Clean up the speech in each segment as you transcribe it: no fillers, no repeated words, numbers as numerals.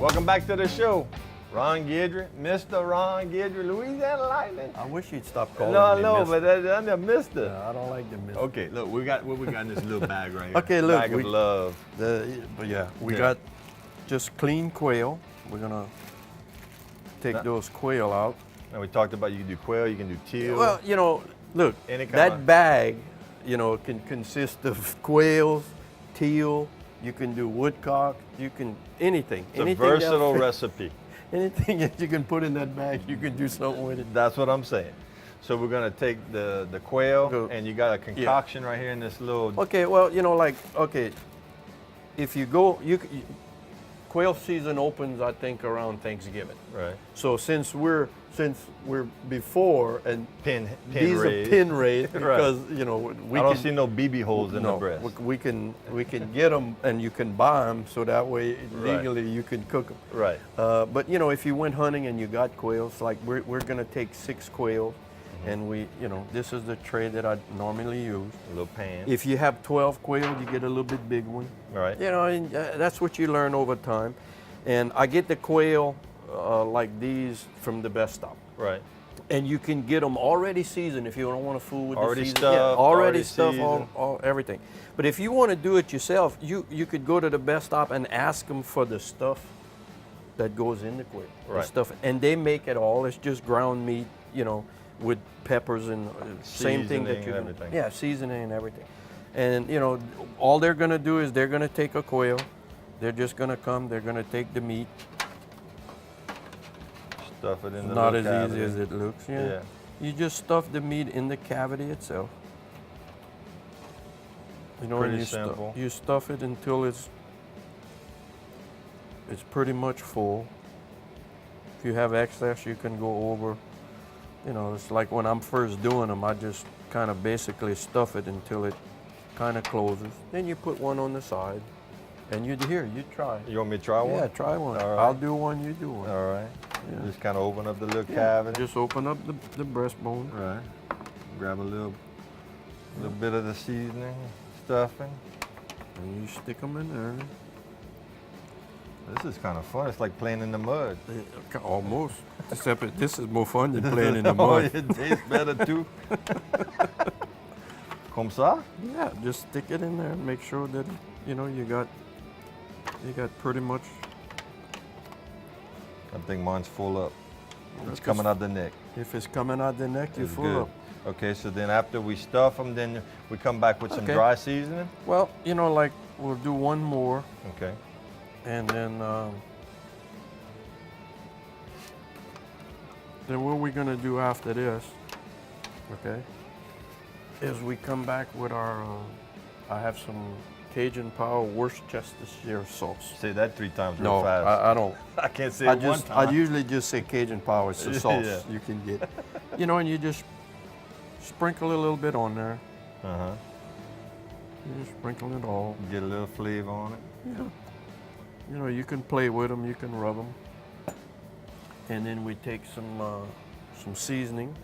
Welcome back to the show. Ron Guidry, Mr. Ron Guidry, Louisiana Lightning. I wish you'd stop calling No, me no, Mr. but that's the Mister. No, I don't like the Mr. Okay, look, we got what we got in this little bag right here. Okay, look, bag of love. We got just clean quail. We're gonna take those quail out. And we talked about you can do quail, you can do teal. Well, you know, look, Any kind that of- bag, you know, can consist of quails, teal. You can do woodcock. You can anything. It's a anything versatile that- recipe. Anything that you can put in that bag, you can do something with it. That's what I'm saying. So we're gonna take the quail, Go. and you got a concoction right here in this little. Okay, well, you know, like, okay, if you go, quail season opens, I think, around Thanksgiving. Right. So since we're before, and Pin these raised. are pin raised Right. because you know we I don't can, see no BB holes in the no, breast. we can get them and you can buy them so that way legally you can cook them. Right. But you know, if you went hunting and you got quails, like we're gonna take 6 quails, and this is the tray that I normally use. A little pan. If you have 12 quail, you get a little bit big one. Right. You know, and that's what you learn over time. And I get the quail like these from the best stop. Right. And you can get them already seasoned if you don't want to fool with Already the season. stuffed, already already stuffed, seasoned. all everything. But if you want to do it yourself, you could go to the best stop and ask them for the stuff that goes in the quail. Right. The stuff, and they make it all. It's just ground meat, you know, with peppers and same thing that Seasoning you and everything. Yeah, seasoning and everything. And you know, all they're gonna do is they're gonna take a quail. They're just gonna come. They're gonna take the meat. Stuff it in the Not little as cavity. easy as it looks. Yeah. Yeah. You just stuff the meat in the cavity itself. You know, Pretty and simple. you stuff it until it's pretty much full. If you have excess, you can go over. You know, it's like when I'm first doing them, I just kind of basically stuff it until it kind of closes. Then you put one on the side, and you try. You want me to try one? Yeah, try one. All right. I'll do one, you do one. All right. Yeah. Just kind of open up the little Yeah, cavity. just open up the breastbone. Right. Grab a little bit of the seasoning, stuffing. And you stick them in there. This is kind of fun. It's like playing in the mud. Almost. Except this is more fun than playing in the Oh, mud. it tastes better too. Comme ça? Yeah, just stick it in there and make sure that you got pretty much. I think mine's full up. It's That's coming out the neck. If it's coming out the neck, you're It's full good. up. Okay, so then after we stuff them, then we come back with some Okay. dry seasoning. Well, you know, like we'll do one more, Okay. and then what we're gonna do after this, okay, is we come back with our. I have some Cajun Power Worcestershire sauce. Say that 3 times real No, fast. I don't. I can't say I it one just time. I usually just say Cajun Power. It's the sauce Yeah. you can get. You know, and you just sprinkle a little bit on there. Uh-huh. You just sprinkle it all. Get a little flavor on it. Yeah. You know, you can play with them. You can rub them. And then we take some seasoning,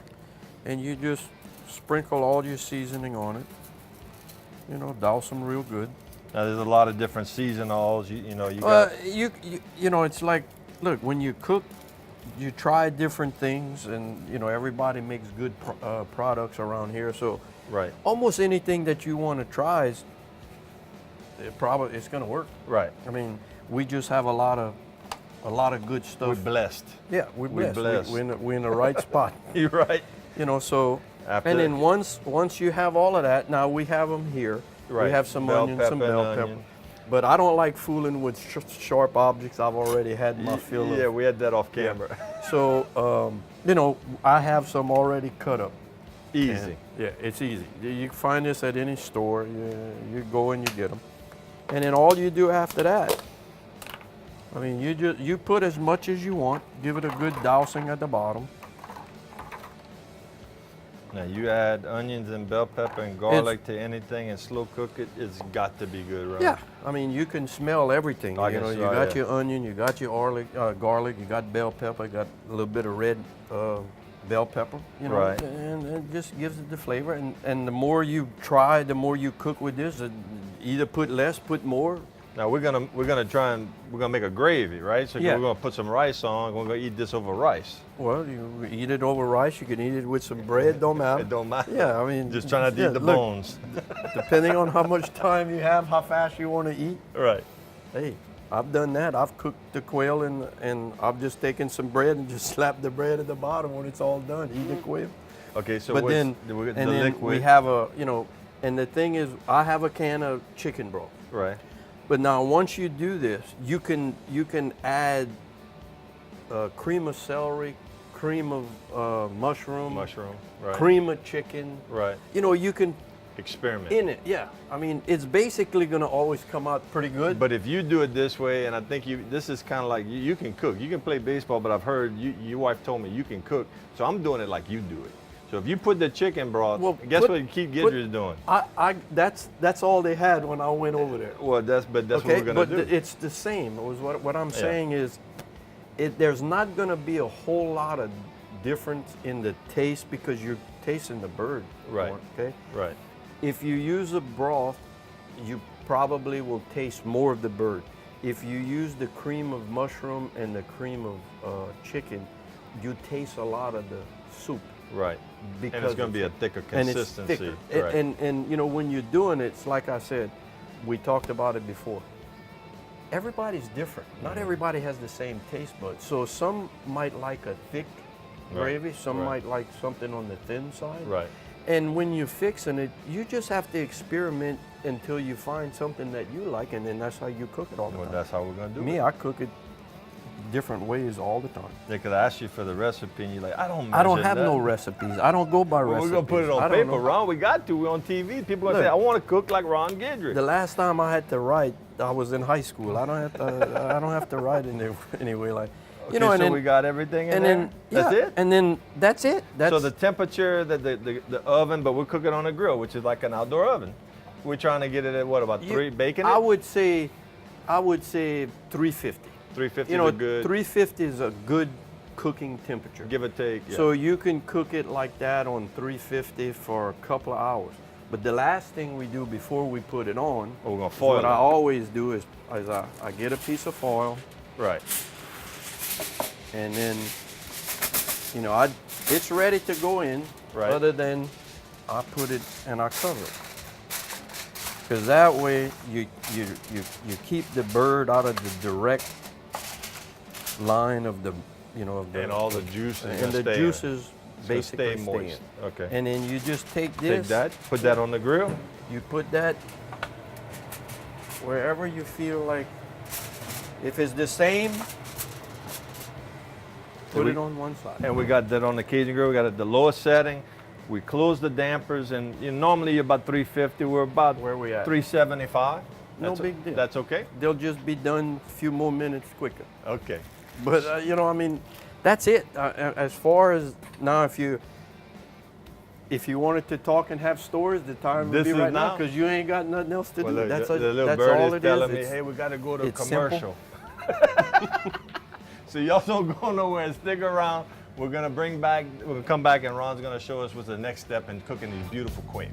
and you just sprinkle all your seasoning on it. You know, douse them real good. Now there's a lot of different seasonals. You got. You know, it's like, look, when you cook, you try different things, and you know, everybody makes good products around here. So Right. almost anything that you want to try it's going to work. Right. I mean, we just have a lot of good stuff. We're blessed. Yeah, we're blessed. blessed. We're in the right spot. You're right. You know, so After and then once you have all of that, now we have them here. Right. We have some Bell onions, some pepper and bell pepper. onion. But I don't like fooling with sharp objects. I've already had my fill of. Yeah, we had that off camera. So, you know, I have some already cut up. Easy. And, yeah, it's easy. You can find this at any store. You go and you get them. And then all you do after that, I mean, you put as much as you want. Give it a good dousing at the bottom. Now you add onions and bell pepper and garlic to anything and slow cook it. It's got to be good, right? Yeah, I mean, you can smell everything. I You can know, you smell, got yeah. your onion, you got your garlic, you got bell pepper, got a little bit of red bell pepper. You know, Right. and it just gives it the flavor. And the more you try, the more you cook with this. Either put less, put more. Now we're gonna make a gravy, right? So Yeah. we're gonna put some rice on. We're gonna eat this over rice. Well, you eat it over rice. You can eat it with some bread. Don't matter. It don't matter. Yeah, I mean, Just trying not to yeah, eat the look, bones. Depending on how much time you have, how fast you want to eat. Right. Hey, I've done that. I've cooked the quail and I've just taken some bread and just slapped the bread at the bottom when it's all done. Eat the quail. Okay, so But then, the and then liquid. we have and the thing is, I have a can of chicken broth. Right. But now, once you do this, you can add cream of celery, cream of mushroom, Right. cream of chicken. Right. You can Experiment. in it. Yeah, I mean, it's basically going to always come out pretty good. But if you do it this way, and I think this is kind of like you can cook. You can play baseball, but I've heard your wife told me you can cook. So I'm doing it like you do it. So if you put the chicken broth, guess what Keith Guidry is doing? That's all they had when I went over there. Well, that's what we're gonna do. But it's the same. It was what I'm saying is, there's not going to be a whole lot of difference in the taste because you're tasting the bird. Right. more, okay. Right. If you use a broth, you probably will taste more of the bird. If you use the cream of mushroom and the cream of chicken, you taste a lot of the soup. Right. Because And it's going to be a thicker consistency. And it's thicker. Right. And when you're doing it, it's like I said, we talked about it before. Everybody's different. Not everybody has the same taste buds. So some might like a thick gravy, some might like something on the thin side. Right. And when you're fixing it, you just have to experiment until you find something that you like, and then that's how you cook it all the Well, time. that's how we're going to do Me, it. I cook it different ways all the time. Yeah, because I asked you for the recipe, and you're like, I don't have no recipes. I don't go by Well, recipes. we're going to put it I on don't paper, know. Ron. We got to. We're on TV. People are going to Look. say, I want to cook like Ron Guidry. The last time I had to write, I was in high school. I don't have to write anyway. Like, Okay, so we got everything in there? That's it? And then that's it. So the temperature, the oven, but we're cooking on a grill, which is like an outdoor oven. We're trying to get it at what, about 3, baking it? I would say 350. 350 is a good, 350 is a good cooking temperature. give or take. Yeah. So you can cook it like that on 350 for a couple of hours. But the last thing we do before we put it on, we're going to foil what it. I always do is I get a piece of foil, Right. and then, it's ready to go in, Right. other than I put it and I cover it. Because that way you keep the bird out of the direct line of the, And all the juices and gonna the stay in. juices It's gonna basically stay moist. in. Okay. And then you just take Take this, that, put that on the grill. you put that wherever you feel like. If it's the same, put it on one side. And we got that on the Cajun grill. We got it at the lowest setting. We close the dampers, and normally you're about 350. We're about Where we at? 375. No That's big deal. That's okay. They'll just be done a few more minutes quicker. Okay. But that's it. As far as now, if you wanted to talk and have stories, the time would This be is right now now? because you ain't got nothing else to Well, do. look, That's the little that's bird all is it telling is. me, hey, we got to go to a it's simple. commercial. So y'all don't go nowhere. Stick around. We're gonna come back, and Ron's gonna show us what's the next step in cooking these beautiful quail.